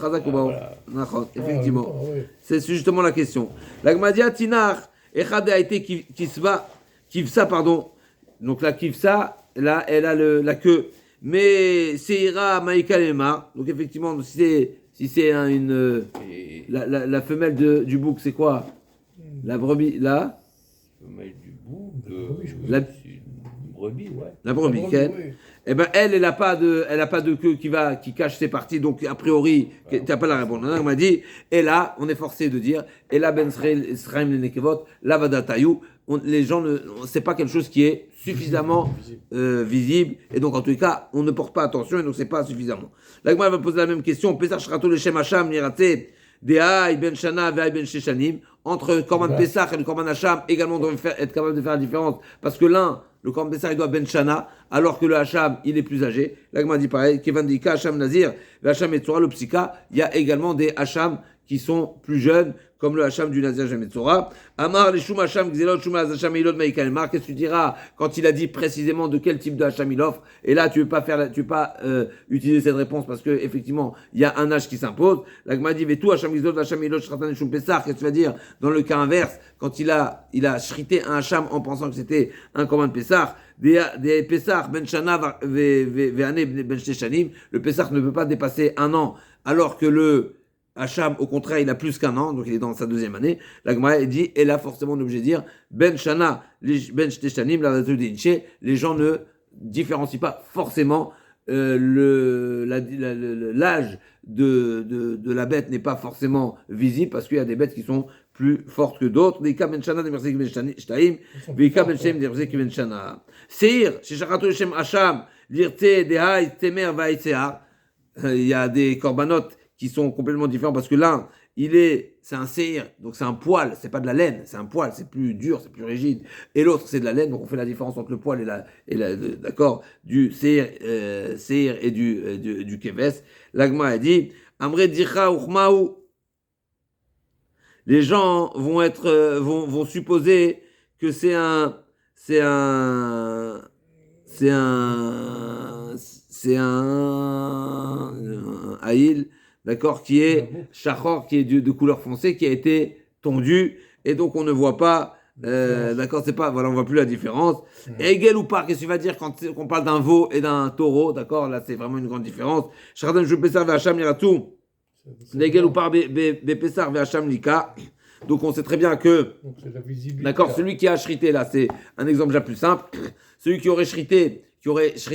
Effectivement. C'est justement la question. L'agmadia tinar, echad a été kivsa, pardon. Donc la kivsa, là, elle a la queue. Mais seira maïkalema. Donc effectivement, si c'est la femelle du bouc, c'est quoi? La brebis, là? Femelle du bouc. La brebis, ouais. La brebis, oui. Eh ben elle a pas de queue qui cache ses parties, donc a priori, tu n'as pas la réponse. On m'a dit, et là, on est forcé de dire, et là ben Sraim le nekevot, la vadatayou, les gens c'est pas quelque chose qui est suffisamment visible, et donc en tous les cas, on ne porte pas attention, et donc c'est pas suffisamment. Là, moi, elle va poser la même question, Pesach Shrato le Shem Hasham, Nirate, Dehaï ben Shana, Vehaï ben Sheshanim, entre Korban Pesach et le Korban Hasham, également on doit être capable de faire la différence, parce que l'un, le Korban Pesach, il doit ben Shana, alors que le Hacham, il est plus âgé. Là, dit pareil, Kevan Dika, Hacham Nazir, le Hacham Metzora, le Psika, il y a également des Hacham qui sont plus jeunes, comme le Hacham du Nazir Metzora. Amar, les Shum Hacham, Gzelot, Shum Hacham, Ilod, Maïkalmar, qu'est-ce que tu diras quand il a dit précisément de quel type de Hacham il offre? Et là, tu veux pas utiliser cette réponse parce que, effectivement, il y a un âge qui s'impose. Là, dit, Vetou, Hacham, Gzelot, Hacham, Ilod, Shratan, Shum Pesach, qu'est-ce que tu vas dire dans le cas inverse, quand il a shrité un Hacham en pensant que c'était un Korban Pesach? Des Pessah, Ben Shana, Ve'ane, Ben Sheshanim, le Pessah ne peut pas dépasser un an, alors que le Hacham, au contraire, il a plus qu'un an, donc il est dans sa deuxième année. La Gemara dit, et là, forcément, on est obligé de dire, Ben Shana, Ben Sheshanim, les gens ne différencient pas forcément l'âge de la bête n'est pas forcément visible, parce qu'il y a des bêtes qui sont plus fortes que d'autres. Des cas ben shana, des versets qui ben shtaim, des cas ben shem, des versets qui ben shana. Seir, chez Sharato Shem Hacham, l'irte, des haïs, temer, vaïtsear. Il y a des corbanotes qui sont complètement différents, parce que l'un, c'est un seir, donc c'est un poil, c'est pas de la laine, c'est un poil, c'est plus dur, c'est plus rigide. Et l'autre, c'est de la laine, donc on fait la différence entre le poil d'accord, du seir et du keves. L'agma a dit, Amre dicha uchmaou. Les gens vont supposer que c'est un haïl, d'accord, qui est shachor, qui est de couleur foncée, qui a été tondu, et donc on ne voit pas, d'accord, c'est pas, voilà, on voit plus la différence. Egel ou pas, qu'est-ce que tu vas dire quand on parle d'un veau et d'un taureau, d'accord, là c'est vraiment une grande différence. Shradan Jupesar Vacham Yiratou, Egel ou pas, Bepesar Vacham Lika. Donc on sait très bien que, d'accord, celui qui a shrité là, c'est un exemple déjà plus simple. Celui qui aurait shrité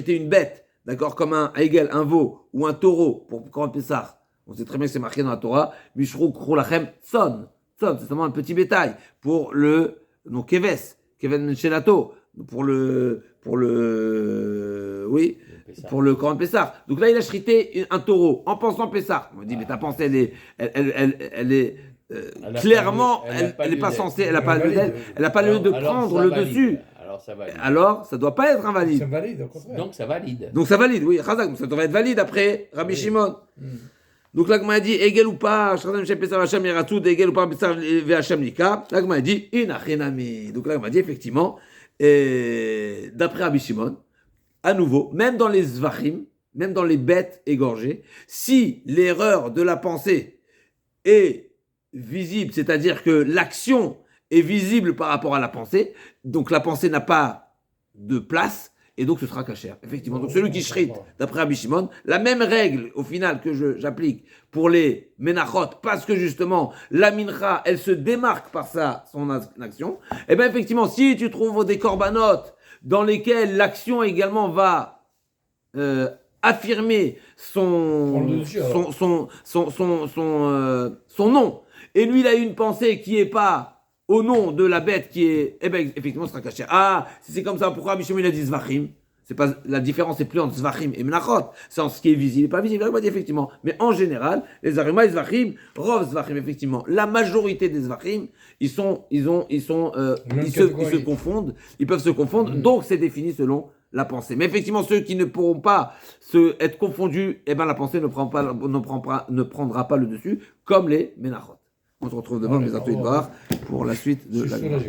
une bête, d'accord, comme un egel, un veau ou un taureau pour Korban Pessah. On sait très bien que c'est marqué dans la Torah. Mishrou Krolachem Tson, c'est seulement un petit bétail pour le keves, keven menchelato, pour le Korban Pessah. Donc là il a shrité un taureau en pensant Pessah. On me dit mais ta pensée elle est clairement, elle n'est pas censée, elle n'a pas lieu de prendre le dessus. Alors, ça ne doit pas être invalide. C'est valide, au contraire. Donc ça valide. Oui. Chazak, ça devrait être valide après Rabbi Shimon. Donc là, a dit, Egel ou pas, Shradam Shem Pesach Hacham Yeratou, Egel ou pas, Pesach V'Hacham Nika. Là, a dit, Inachinami. Donc là, a dit, effectivement, d'après Rabbi Shimon, à nouveau, même dans les Zvachim, même dans les bêtes égorgées, si l'erreur de la pensée est visible, c'est-à-dire que l'action est visible par rapport à la pensée, donc la pensée n'a pas de place, et donc ce sera cachère. Effectivement, donc celui qui shrite, d'après Rabbi Shimon, la même règle au final que j'applique pour les menachot, parce que justement la mincha, elle se démarque par son action, et bien effectivement, si tu trouves des corbanotes dans lesquels l'action également va affirmer son nom, et lui il a une pensée qui est pas au nom de la bête qui est, eh ben, effectivement, ce sera caché. Ah, si c'est comme ça, pourquoi Mishum il a dit Zvachim? C'est pas, la différence n'est plus entre Zvachim et Menachot. C'est entre ce qui est visible et pas visible. Il dit effectivement. Mais en général, les Arima et Zvachim, Rov Zvachim, effectivement, la majorité des Zvachim, ils se confondent. Ils peuvent se confondre. Donc, c'est défini selon la pensée. Mais effectivement, ceux qui ne pourront pas être confondus, eh ben, la pensée ne prendra pas le dessus, comme les Menachot. On se retrouve devant les Atouïdbar pour la suite de la